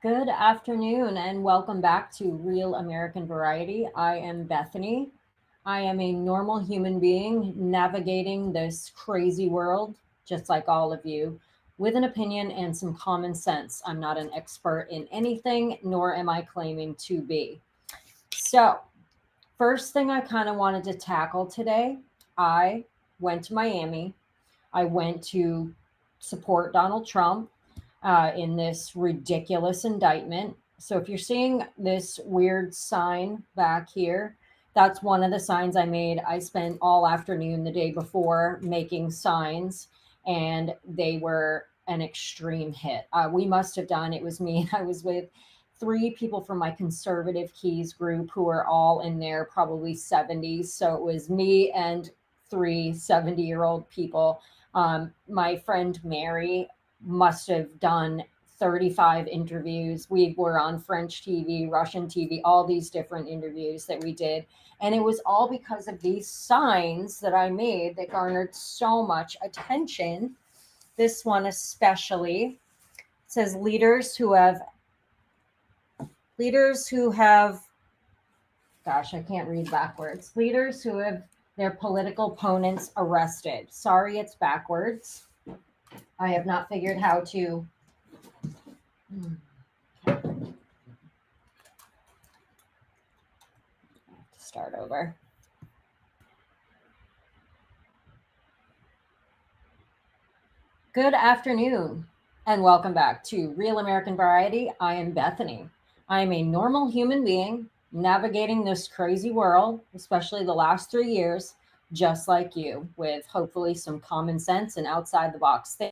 Good afternoon and welcome back to Real American Variety. I am Bethany. I am a normal human being navigating this crazy world, just like all of you, with an opinion and some common sense. I'm not an expert in anything, nor am I claiming to be. So, first thing I kind of wanted to tackle today, I went to Miami. I went to support Donald Trump in this ridiculous indictment. So if you're seeing this weird sign back here, that's one of the signs I made. I spent all afternoon the day before making signs, and they were an extreme hit. We must have done, it was me, I was with three people from my conservative keys group who are all in their probably 70s. So it was me and three 70-year-old people. My friend Mary must have done 35 interviews. We were on French TV, Russian TV, all these different interviews that we did. And it was all because of these signs that I made that garnered so much attention. This one especially says leaders who have gosh, I can't read backwards. Leaders who have their political opponents arrested. Sorry, it's backwards. I have not figured how to start over. Good afternoon, and welcome back to Real American Variety. I am Bethany. I am a normal human being navigating this crazy world, especially the last 3 years, just like you, with hopefully some common sense and outside the box things.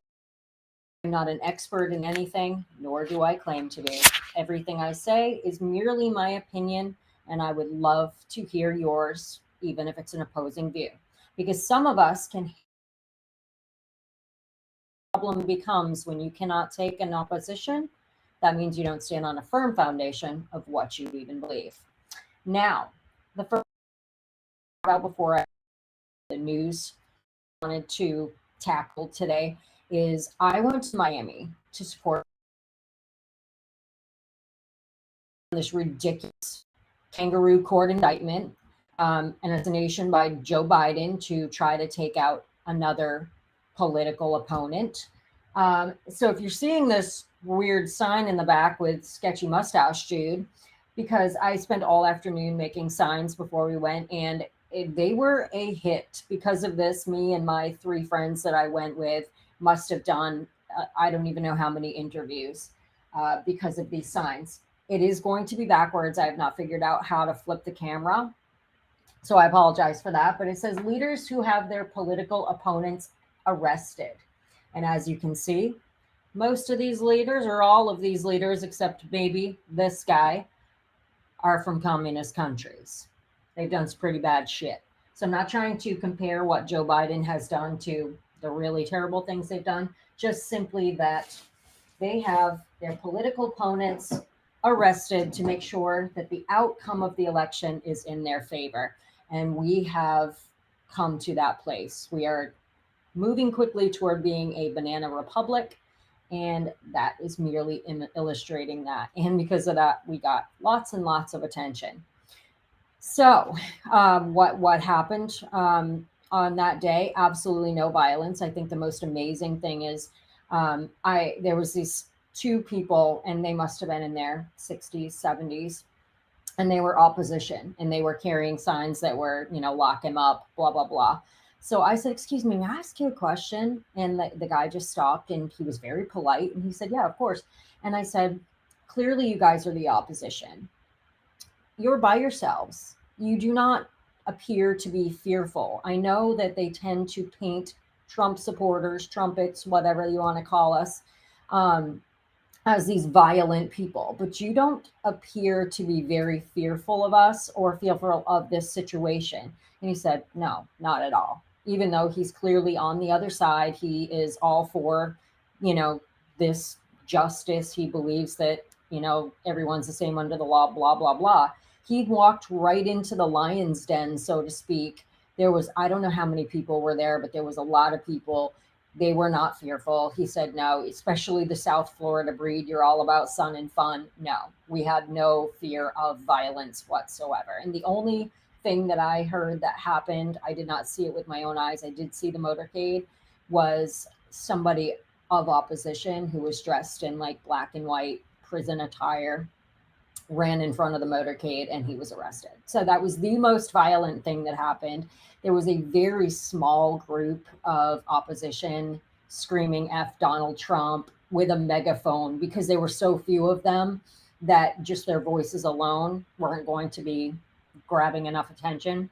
I'm not an expert in anything, nor do I claim to be. Everything I say is merely my opinion, and I would love to hear yours, even if it's an opposing view. Because some of us can problem becomes when you cannot take an opposition, that means you don't stand on a firm foundation of what you even believe. Now, the first about before the news I wanted to tackle today is I went to Miami to support this ridiculous kangaroo court indictment, an assassination by Joe Biden to try to take out another political opponent. So if you're seeing this weird sign in the back with sketchy mustache Jude, because I spent all afternoon making signs before we went, and they were a hit because of this. Me and my three friends that I went with must have done, I don't even know how many interviews because of these signs. It is going to be backwards. I have not figured out how to flip the camera. So I apologize for that. But it says leaders who have their political opponents arrested. And as you can see, most of these leaders, or all of these leaders, except maybe this guy, are from communist countries. They've done some pretty bad shit. So I'm not trying to compare what Joe Biden has done to the really terrible things they've done, just simply that they have their political opponents arrested to make sure that the outcome of the election is in their favor. And we have come to that place. We are moving quickly toward being a banana republic. And that is merely illustrating that. And because of that, we got lots and lots of attention. So, what happened on that day? Absolutely no violence. I think the most amazing thing is there was these two people, and they must have been in their 60s, 70s, and they were opposition, and they were carrying signs that were, lock him up, blah, blah, blah. So I said, excuse me, may I ask you a question? And the guy just stopped, and he was very polite. And he said, yeah, of course. And I said, clearly you guys are the opposition. You're by yourselves. You do not appear to be fearful. I know that they tend to paint Trump supporters, trumpets, whatever you want to call us, as these violent people, but you don't appear to be very fearful of us or fearful of this situation. And he said, no, not at all. Even though he's clearly on the other side, he is all for, this justice. He believes that, everyone's the same under the law, blah, blah, blah. He walked right into the lion's den, so to speak. There was, I don't know how many people were there, but there was a lot of people. They were not fearful. He said, no, especially the South Florida breed. You're all about sun and fun. No, we had no fear of violence whatsoever. And the only thing that I heard that happened, I did not see it with my own eyes. I did see the motorcade, was somebody of opposition who was dressed in like black and white prison attire ran in front of the motorcade and he was arrested. So that was the most violent thing that happened. There was a very small group of opposition screaming F Donald Trump with a megaphone because there were so few of them that just their voices alone weren't going to be grabbing enough attention.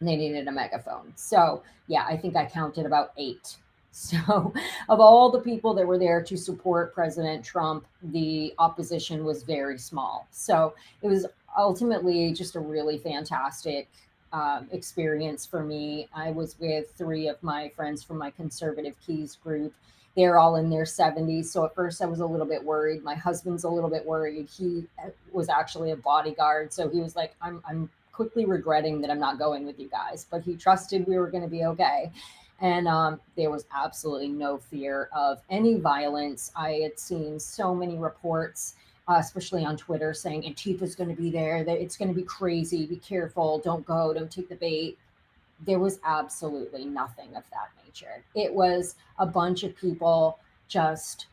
They needed a megaphone. So, yeah, I think I counted about 8. So, of all the people that were there to support President Trump, the opposition was very small. So, it was ultimately just a really fantastic experience for me. I was with 3 of my friends from my Conservative Keys group. They're all in their 70s. So, at first, I was a little bit worried. My husband's a little bit worried. He was actually a bodyguard. So, he was like, I'm quickly regretting that I'm not going with you guys, but he trusted we were going to be okay. And there was absolutely no fear of any violence. I had seen so many reports, especially on Twitter, saying Antifa's going to be there, that it's going to be crazy, be careful, don't go, don't take the bait. There was absolutely nothing of that nature. It was a bunch of people just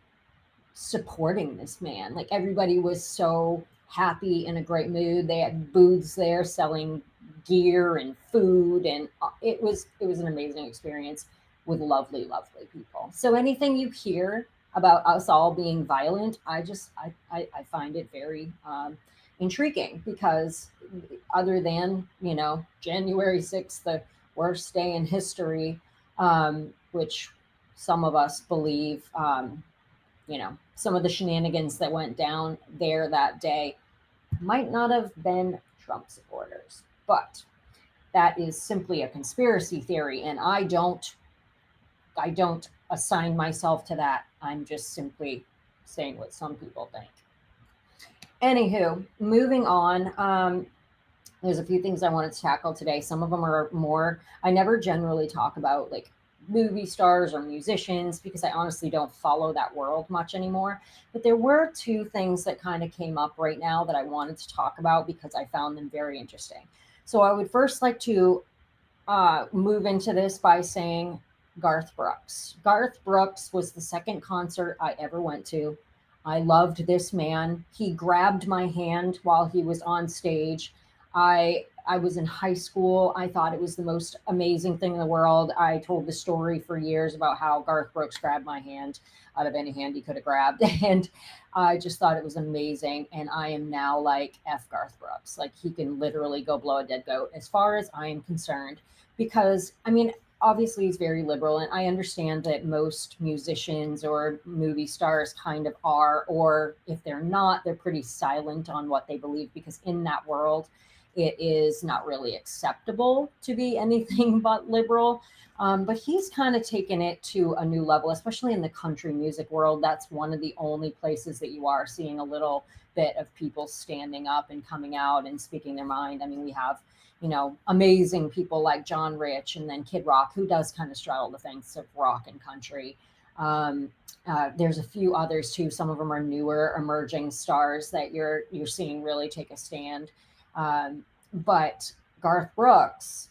supporting this man. Like everybody was so happy, in a great mood. They had booths there selling gear and food, and it was an amazing experience with lovely people. So anything you hear about us all being violent, I find it very intriguing, because other than January 6th, the worst day in history, which some of us believe, some of the shenanigans that went down there that day might not have been Trump supporters, but that is simply a conspiracy theory, and I don't assign myself to that. I'm just simply saying what some people think. Anywho, moving on. There's a few things I wanted to tackle today. Some of them are more, I never generally talk about like movie stars or musicians, because I honestly don't follow that world much anymore. But there were 2 things that kind of came up right now that I wanted to talk about because I found them very interesting. So I would first like to move into this by saying Garth Brooks. Garth Brooks was the second concert I ever went to. I loved this man. He grabbed my hand while he was on stage. I was in high school. I thought it was the most amazing thing in the world. I told the story for years about how Garth Brooks grabbed my hand out of any hand he could have grabbed. And I just thought it was amazing. And I am now like F Garth Brooks. Like he can literally go blow a dead goat as far as I am concerned. Because, I mean, obviously he's very liberal, and I understand that most musicians or movie stars kind of are, or if they're not, they're pretty silent on what they believe, because in that world it is not really acceptable to be anything but liberal. But he's kind of taken it to a new level, especially in the country music world. That's one of the only places that you are seeing a little bit of people standing up and coming out and speaking their mind. I mean, we have amazing people like John Rich, and then Kid Rock, who does kind of straddle the fence of rock and country. There's a few others too. Some of them are newer emerging stars that you're seeing really take a stand. But Garth Brooks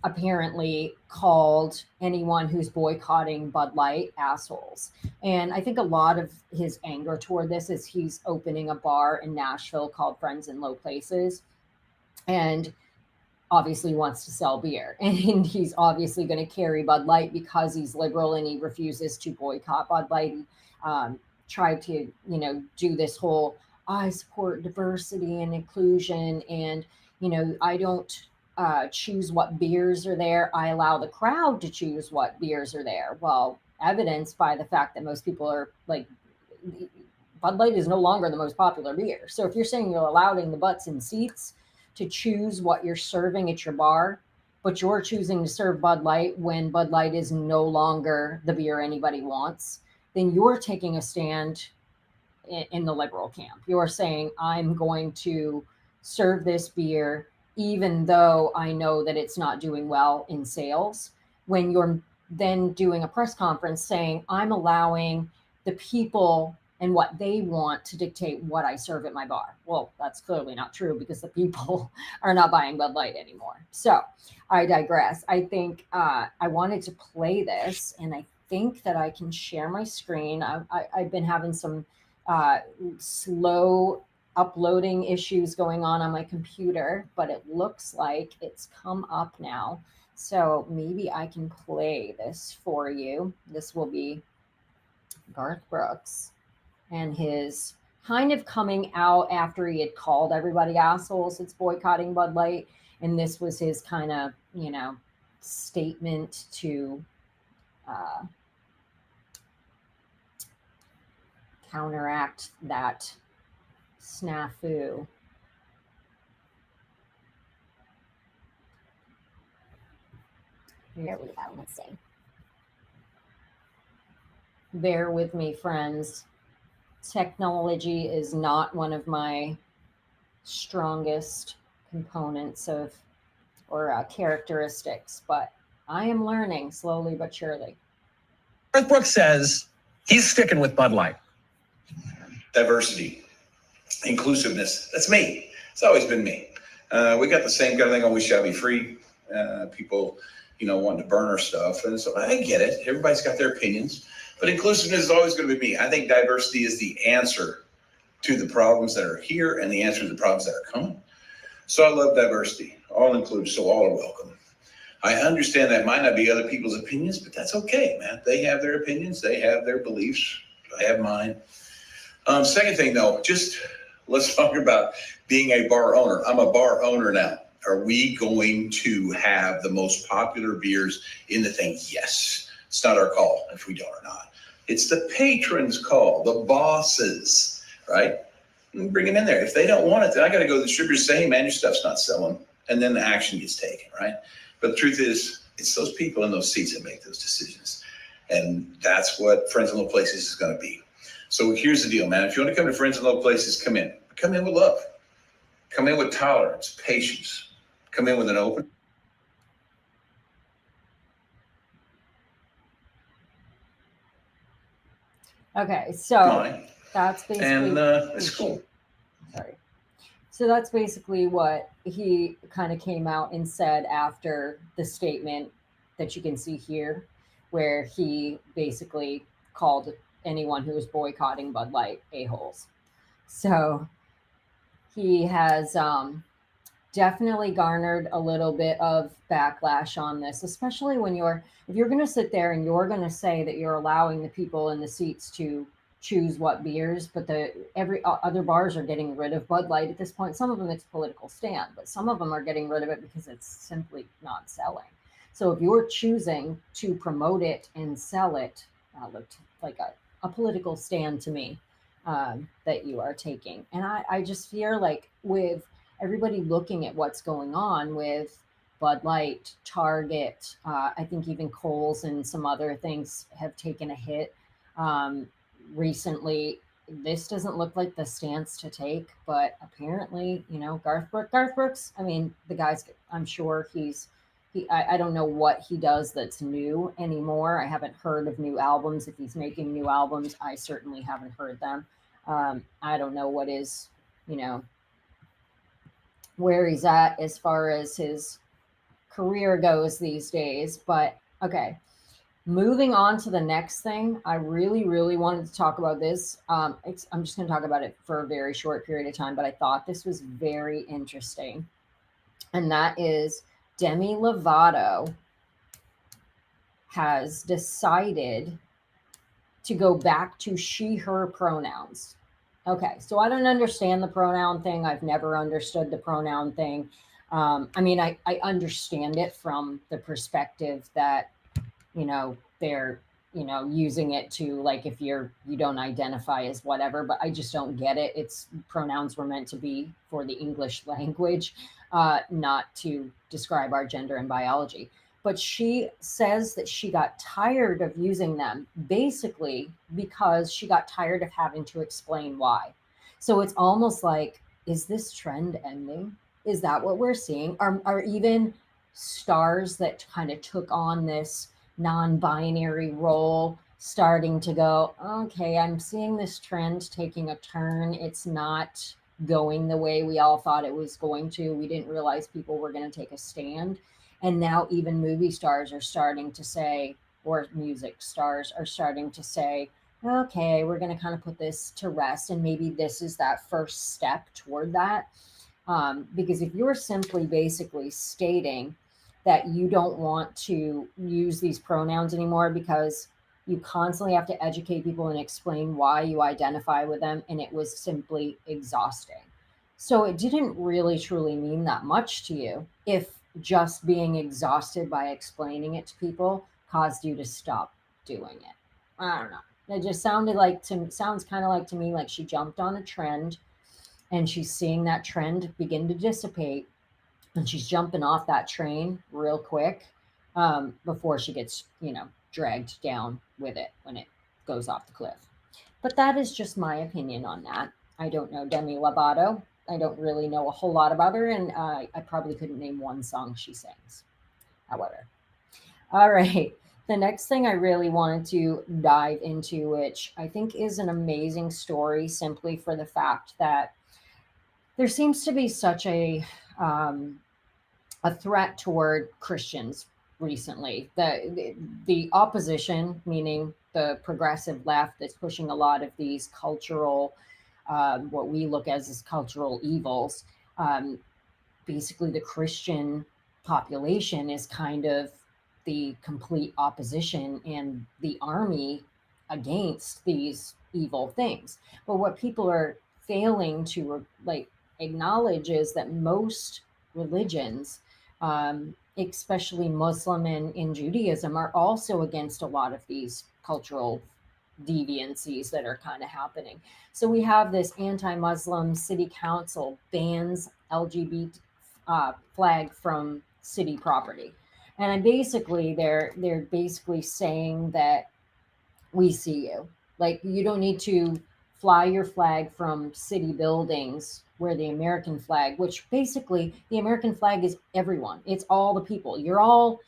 apparently called anyone who's boycotting Bud Light assholes. And I think a lot of his anger toward this is he's opening a bar in Nashville called Friends in Low Places. And obviously wants to sell beer, and he's obviously going to carry Bud Light because he's liberal and he refuses to boycott Bud Light. He tried to do this whole I support diversity and inclusion, and I don't choose what beers are there, I allow the crowd to choose what beers are there. Well, evidenced by the fact that most people are like, Bud Light is no longer the most popular beer. So if you're saying you're allowing the butts in seats to choose what you're serving at your bar, but you're choosing to serve Bud Light when Bud Light is no longer the beer anybody wants, then you're taking a stand in the liberal camp. You're saying, I'm going to serve this beer even though I know that it's not doing well in sales, when you're then doing a press conference saying, I'm allowing the people and what they want to dictate what I serve at my bar. Well, that's clearly not true because the people are not buying Bud Light anymore. So I digress. I think I wanted to play this, and I think that I can share my screen. I've been having some slow uploading issues going on my computer, but it looks like it's come up now. So maybe I can play this for you. This will be Garth Brooks and his kind of coming out after he had called everybody assholes that's boycotting Bud Light. And this was his kind of, statement to counteract that snafu. Here we go. Let's see. Bear with me, friends. Technology is not one of my strongest components or characteristics, but I am learning slowly but surely. Garth Brooks says he's sticking with Bud Light. Diversity, inclusiveness. That's me. It's always been me. We got the same kind of thing on We Shall Be Free. People, wanting to burn our stuff. And so I get it. Everybody's got their opinions. But inclusiveness is always going to be me. I think diversity is the answer to the problems that are here and the answer to the problems that are coming. So I love diversity, all included, so all are welcome. I understand that might not be other people's opinions, but that's okay, man. They have their opinions. They have their beliefs. I have mine. Second thing, though, just let's talk about being a bar owner. I'm a bar owner now. Are we going to have the most popular beers in the thing? Yes. It's not our call if we don't or not. It's the patron's call, the bosses, right? Bring them in there. If they don't want it, then I got to go to the distributor and say, hey, man, your stuff's not selling. And then the action gets taken, right? But the truth is, it's those people in those seats that make those decisions. And that's what Friends in Low Places is going to be. So here's the deal, man. If you want to come to Friends in Low Places, come in. Come in with love. Come in with tolerance, patience. Come in with an open. Okay, so that's basically, and it's cool. Sorry. So that's basically what he kind of came out and said after the statement that you can see here, where he basically called anyone who was boycotting Bud Light a-holes. So he has definitely garnered a little bit of backlash on this, especially when if you're going to sit there and you're going to say that you're allowing the people in the seats to choose what beers, but every other bars are getting rid of Bud Light at this point. Some of them it's political stand, but some of them are getting rid of it because it's simply not selling. So if you're choosing to promote it and sell it, looked like a political stand to me that you are taking. And I just fear like with everybody looking at what's going on with Bud Light, Target, I think even Kohl's and some other things have taken a hit recently. This doesn't look like the stance to take, but apparently, Garth Brooks, I mean, the guy's, I'm sure I don't know what he does that's new anymore. I haven't heard of new albums. If he's making new albums, I certainly haven't heard them. I don't know what is, where he's at as far as his career goes these days. But okay, moving on to the next thing. I really, really wanted to talk about this. I'm just going to talk about it for a very short period of time, but I thought this was very interesting. And that is Demi Lovato has decided to go back to she, her pronouns. Okay, so I don't understand the pronoun thing. I've never understood the pronoun thing. I mean, I understand it from the perspective that, they're, using it to like if you don't identify as whatever, but I just don't get it. It's pronouns were meant to be for the English language, not to describe our gender and biology. But she says that she got tired of using them basically because she got tired of having to explain why. So it's almost like, is this trend ending? Is that what we're seeing? Are even stars that kind of took on this non-binary role starting to go, okay, I'm seeing this trend taking a turn. It's not going the way we all thought it was going to. We didn't realize people were going to take a stand. And now even movie stars are starting to say, or music stars are starting to say, okay, we're going to kind of put this to rest. And maybe this is that first step toward that. Because if you're simply basically stating that you don't want to use these pronouns anymore because you constantly have to educate people and explain why you identify with them, and it was simply exhausting. So it didn't really truly mean that much to you if just being exhausted by explaining it to people caused you to stop doing it. I don't know. It just sounds kind of like to me like she jumped on a trend and she's seeing that trend begin to dissipate and she's jumping off that train real quick before she gets, dragged down with it when it goes off the cliff. But that is just my opinion on that. I don't know Demi Lovato. I don't really know a whole lot about her, and I probably couldn't name one song she sings. However, all right. The next thing I really wanted to dive into, which I think is an amazing story, simply for the fact that there seems to be such um, a threat toward Christians recently. The opposition, meaning the progressive left, that's pushing a lot of these cultural, what we look as cultural evils. Um, Basically, the Christian population is kind of the complete opposition and the army against these evil things. But what people are failing to acknowledge is that most religions, especially Muslim and in Judaism, are also against a lot of these cultural deviancies that are kind of happening. So we have this anti-Muslim city council bans LGBT flag from city property, and they're basically saying that we see you. Like, you don't need to fly your flag from city buildings where the American flag, which basically the American flag is everyone. It's all the people. You're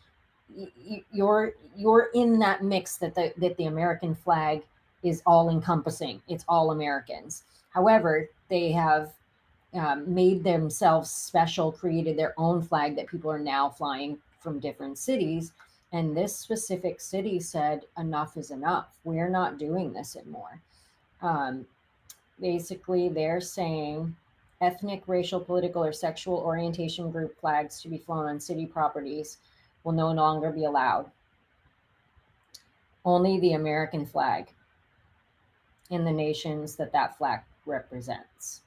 in that mix that the American flag is all encompassing. It's all Americans. However, they have made themselves special, created their own flag that people are now flying from different cities. And this specific city said, enough is enough. We're not doing this anymore. Um, Basically, they're saying ethnic, racial, political, or sexual orientation group flags to be flown on city properties will no longer be allowed. Only the American flag in the nations that flag represents.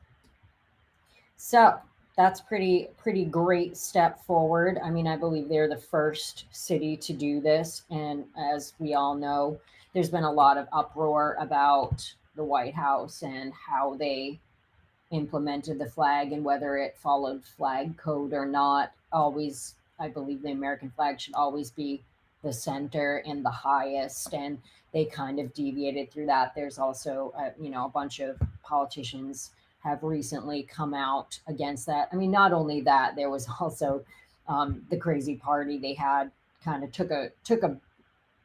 So that's pretty great step forward. I mean, I believe they're the first city to do this, and as we all know, there's been a lot of uproar about the White House and how they implemented the flag and whether it followed flag code or not. Always, I believe the American flag should always be the center and the highest, and they kind of deviated through that. There's also, a bunch of politicians have recently come out against that. I mean, not only that, there was also the crazy party they had kind of took a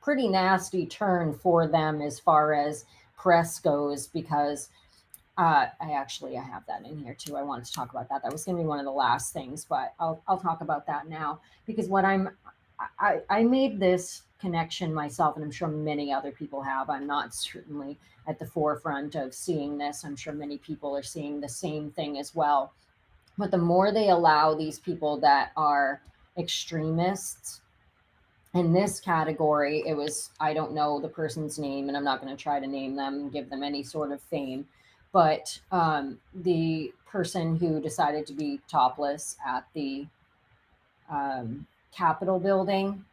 pretty nasty turn for them as far as press goes, because I have that in here too. I wanted to talk about that. That was going to be one of the last things, but I'll talk about that now, because I made this connection myself, and I'm sure many other people have. I'm not certainly at the forefront of seeing this. I'm sure many people are seeing the same thing as well. But the more they allow these people that are extremists in this category, I don't know the person's name, and I'm not going to try to name them and give them any sort of fame, but the person who decided to be topless at the Capitol building.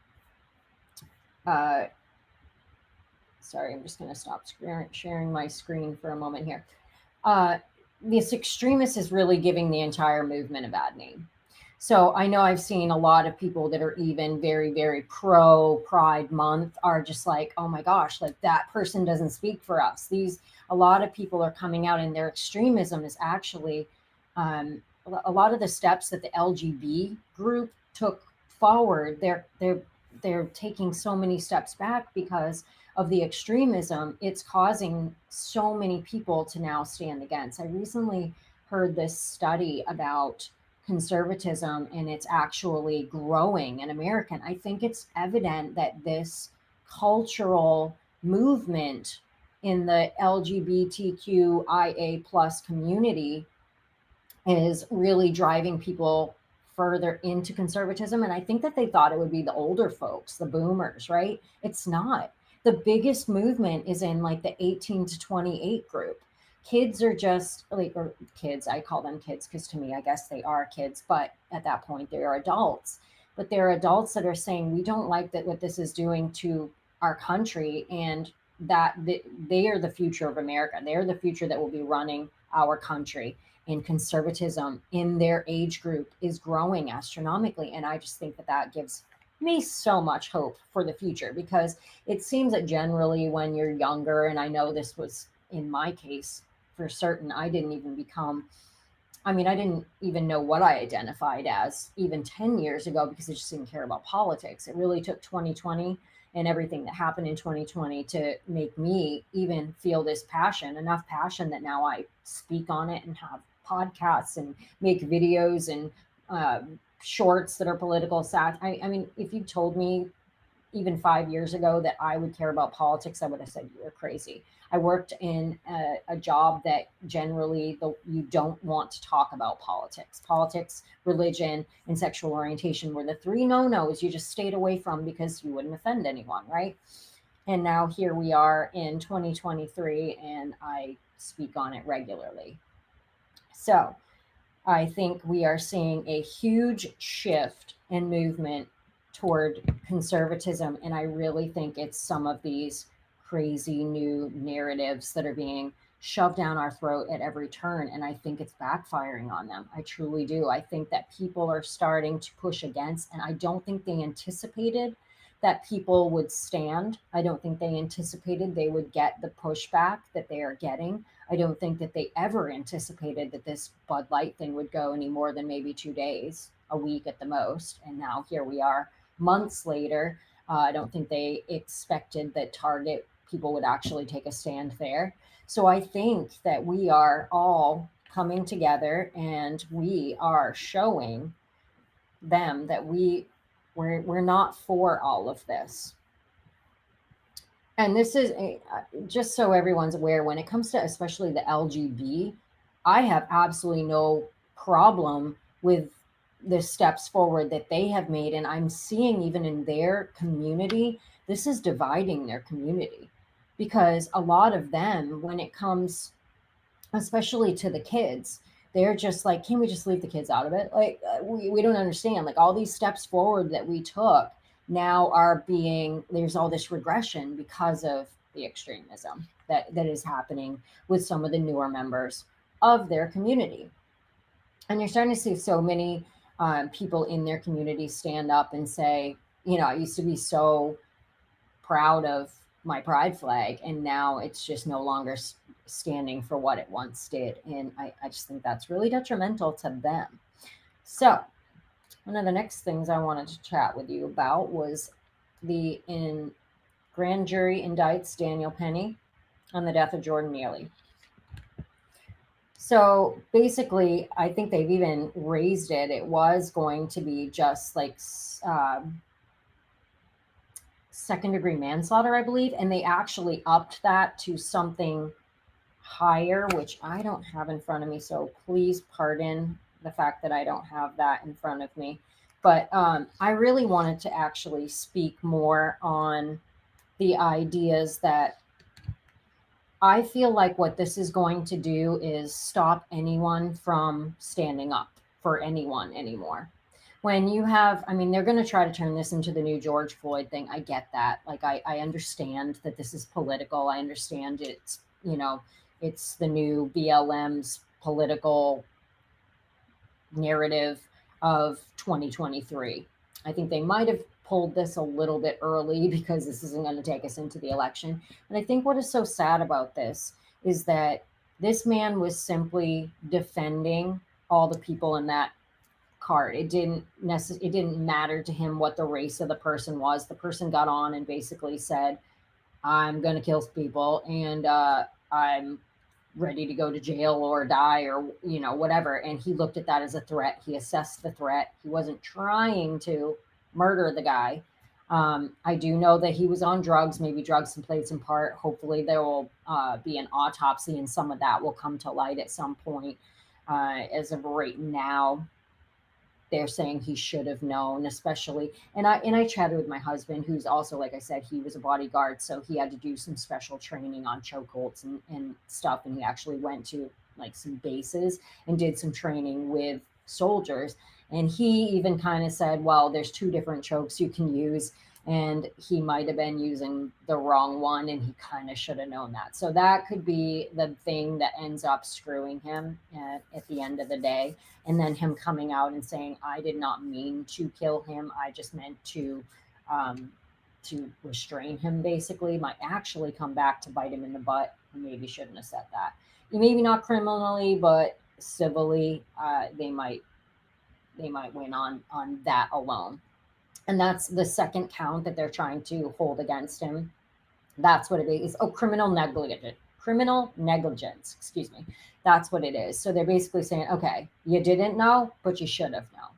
Sorry, I'm just going to stop sharing my screen for a moment here. This extremist is really giving the entire movement a bad name. So I know I've seen a lot of people that are even very, very pro Pride Month are just like, oh my gosh, like that person doesn't speak for us. A lot of people are coming out, and their extremism is actually a lot of the steps that the LGB group took forward. They're they're taking so many steps back because of the extremism. It's causing so many people to now stand against. I recently heard this study about conservatism, and it's actually growing in America. I think it's evident that this cultural movement in the LGBTQIA plus community is really driving people further into conservatism. And I think that they thought it would be the older folks, the boomers, right? It's not. The biggest movement is in like the 18 to 28 group. Kids are just like, or kids, I call them kids because to me, I guess they are kids, but at that point, they are adults. But they're adults that are saying, we don't like that what this is doing to our country, and that they are the future of America. They're the future that will be running our country, and conservatism in their age group is growing astronomically. And I just think that that gives me so much hope for the future, because it seems that generally when you're younger, and I know this was in my case for certain, I didn't even become, I mean, I didn't even know what I identified as even 10 years ago because I just didn't care about politics. It really took 2020 and everything that happened in 2020 to make me even feel this passion, enough passion that now I speak on it and have podcasts and make videos and shorts that are political. I mean, if you told me even 5 years ago that I would care about politics, I would have said you were crazy. I worked in a job that generally you don't want to talk about politics. Politics, religion, and sexual orientation were the three no-nos you just stayed away from because you wouldn't offend anyone, right? And now here we are in 2023, and I speak on it regularly. So I think we are seeing a huge shift and movement toward conservatism. And I really think it's some of these crazy new narratives that are being shoved down our throat at every turn. And I think it's backfiring on them. I truly do. I think that people are starting to push against, and I don't think they anticipated that people would stand. I don't think they anticipated they would get the pushback that they are getting. I don't think that they ever anticipated that this Bud Light thing would go any more than maybe 2 days, a week at the most. And now here we are months later. I don't think they expected that Target people would actually take a stand there. So I think that we are all coming together and we are showing them that we're not for all of this. And this is just so everyone's aware, when it comes to especially the LGB, I have absolutely no problem with the steps forward that they have made. And I'm seeing even in their community, this is dividing their community, because a lot of them, when it comes especially to the kids, they're just like, can we just leave the kids out of it? Like, we don't understand. Like, all these steps forward that we took now are being, there's all this regression because of the extremism that is happening with some of the newer members of their community. And you're starting to see so many people in their community stand up and say, you know, I used to be so proud of my pride flag, and now it's just no longer standing for what it once did. And I just think that's really detrimental to them. So one of the next things I wanted to chat with you about was the grand jury indicts Daniel Penny on the death of Jordan Neely. So basically, I think they've even raised it. It was going to be just like second-degree manslaughter, I believe, and they actually upped that to something higher, which I don't have in front of me. So please pardon the fact that I don't have that in front of me. But I really wanted to actually speak more on the ideas that I feel like what this is going to do is stop anyone from standing up for anyone anymore. When you have, I mean, they're going to try to turn this into the new George Floyd thing. I get that. Like, I understand that this is political. I understand it's, you know, it's the new BLM's political narrative of 2023. I think they might have pulled this a little bit early because this isn't going to take us into the election. And I think what is so sad about this is that this man was simply defending all the people in that card. It didn't matter to him what the race of the person was. The person got on and basically said, I'm going to kill people, and I'm ready to go to jail or die, or whatever. And he looked at that as a threat. He assessed the threat. He wasn't trying to murder the guy. I do know that he was on drugs. Maybe drugs played some part. Hopefully there will be an autopsy, and some of that will come to light at some point. As of right now, they're saying he should have known, especially. And I chatted with my husband, who's also, like I said, he was a bodyguard, so he had to do some special training on chokeholds and stuff. And he actually went to like some bases and did some training with soldiers. And he even kind of said, well, there's two different chokes you can use, and he might have been using the wrong one, and he kind of should have known that. So that could be the thing that ends up screwing him at the end of the day. And then him coming out and saying, I did not mean to kill him, I just meant to restrain him, basically, might actually come back to bite him in the butt. He maybe shouldn't have said that. Maybe not criminally, but civilly, they might win on that alone. And that's the second count that they're trying to hold against him. That's what it is. Oh, criminal negligence, excuse me. That's what it is. So they're basically saying, okay, you didn't know, but you should have known.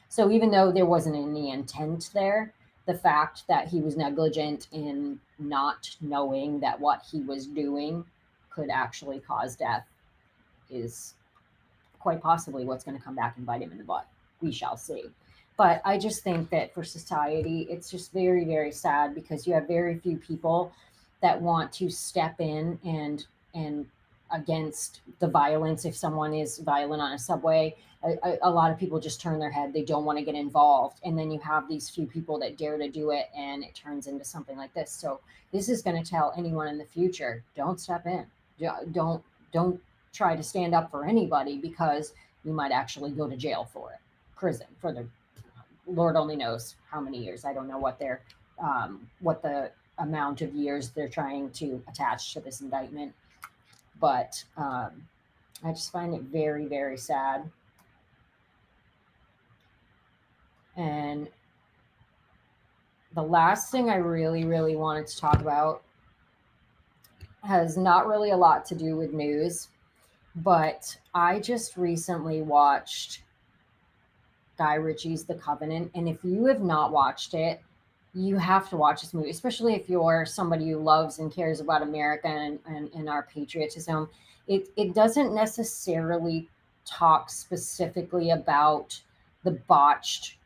So even though there wasn't any intent there, the fact that he was negligent in not knowing that what he was doing could actually cause death is quite possibly what's going to come back and bite him in the butt. We shall see. But I just think that for society, it's just very, very sad, because you have very few people that want to step in and against the violence. If someone is violent on a subway, a lot of people just turn their head. They don't want to get involved. And then you have these few people that dare to do it, and it turns into something like this. So this is going to tell anyone in the future, don't step in. Don't try to stand up for anybody, because you might actually go to jail for it. Prison for the Lord only knows how many years. I don't know what the amount of years they're trying to attach to this indictment, but I just find it very, very sad. And the last thing I really, really wanted to talk about has not really a lot to do with news, but I just recently watched Guy Ritchie's The Covenant. And if you have not watched it, you have to watch this movie, especially if you're somebody who loves and cares about America and our patriotism. It doesn't necessarily talk specifically about the botched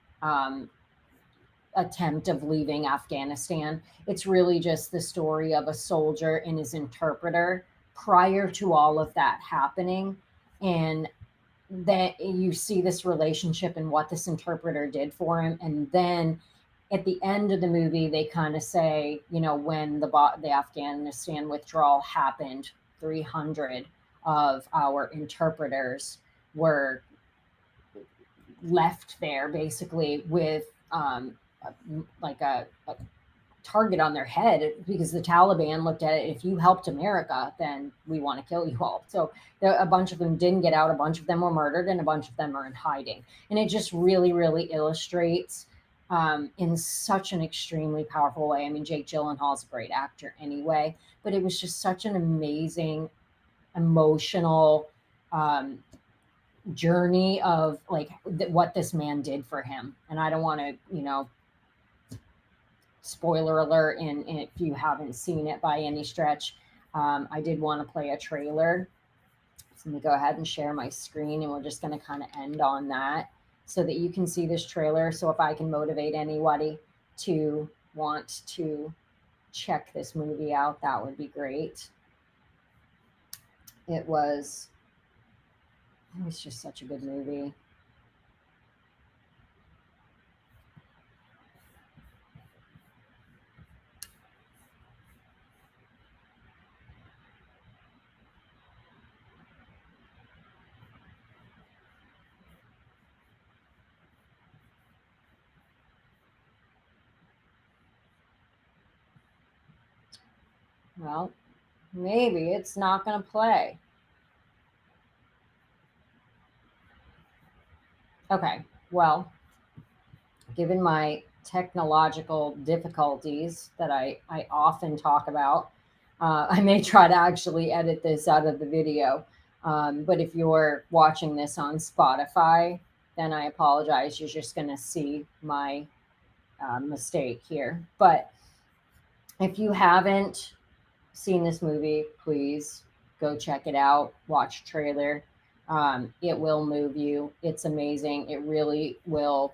attempt of leaving Afghanistan. It's really just the story of a soldier and his interpreter prior to all of that happening. And that you see this relationship and what this interpreter did for him. And then at the end of the movie, they kind of say, when the Afghanistan withdrawal happened, 300 of our interpreters were left there basically with like a target on their head, because the Taliban looked at it. If you helped America, then we want to kill you all. So a bunch of them didn't get out. A bunch of them were murdered, and a bunch of them are in hiding. And it just really, really illustrates in such an extremely powerful way. I mean, Jake Gyllenhaal's a great actor anyway, but it was just such an amazing, emotional journey of like what this man did for him. And I don't want to, spoiler alert, and if you haven't seen it by any stretch, I did want to play a trailer. So let me go ahead and share my screen, and we're just going to kind of end on that so that you can see this trailer. So if I can motivate anybody to want to check this movie out, that would be great. It was just such a good movie. Well, maybe it's not going to play. Okay, Well, given my technological difficulties that I often talk about, I may try to actually edit this out of the video. But if you're watching this on Spotify, then I apologize. You're just going to see my mistake here. But if you haven't seen this movie, please go check it out. Watch trailer. It will move you. It's amazing. It really will.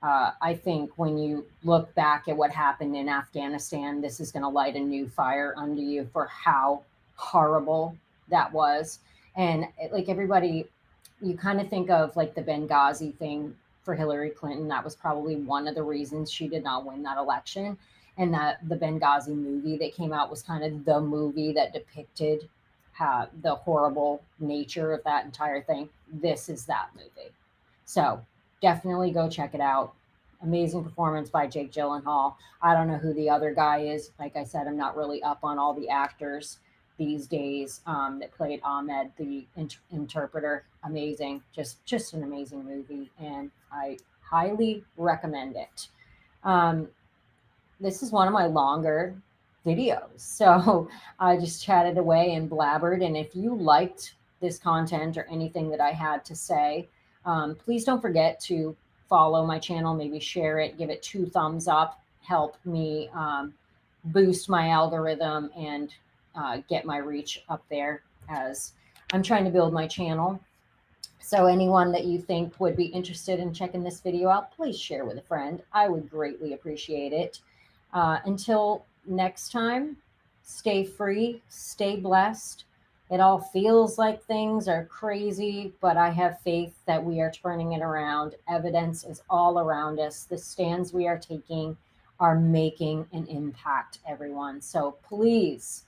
I think when you look back at what happened in Afghanistan, this is going to light a new fire under you for how horrible that was. And like everybody, you kind of think of like the Benghazi thing for Hillary Clinton. That was probably one of the reasons she did not win that election. And that the Benghazi movie that came out was kind of the movie that depicted the horrible nature of that entire thing. This is that movie. So definitely go check it out. Amazing performance by Jake Gyllenhaal. I don't know who the other guy is. Like I said, I'm not really up on all the actors these days that played Ahmed, the interpreter. Amazing, just an amazing movie, and I highly recommend it. This is one of my longer videos, so I just chatted away and blabbered. And if you liked this content or anything that I had to say, please don't forget to follow my channel, maybe share it, give it 2 thumbs up, help me boost my algorithm and get my reach up there as I'm trying to build my channel. So anyone that you think would be interested in checking this video out, please share with a friend. I would greatly appreciate it. Until next time, stay free, stay blessed. It all feels like things are crazy, but I have faith that we are turning it around. Evidence is all around us. The stands we are taking are making an impact, everyone. So please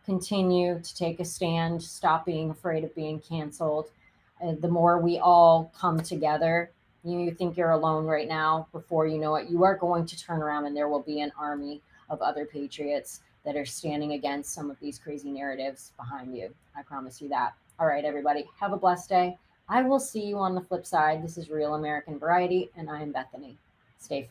continue to take a stand. Stop being afraid of being canceled. The more we all come together, you think you're alone right now. Before you know it, you are going to turn around and there will be an army of other patriots that are standing against some of these crazy narratives behind you. I promise you that. All right, everybody, have a blessed day. I will see you on the flip side. This is Real American Variety, and I am Bethany. Stay free.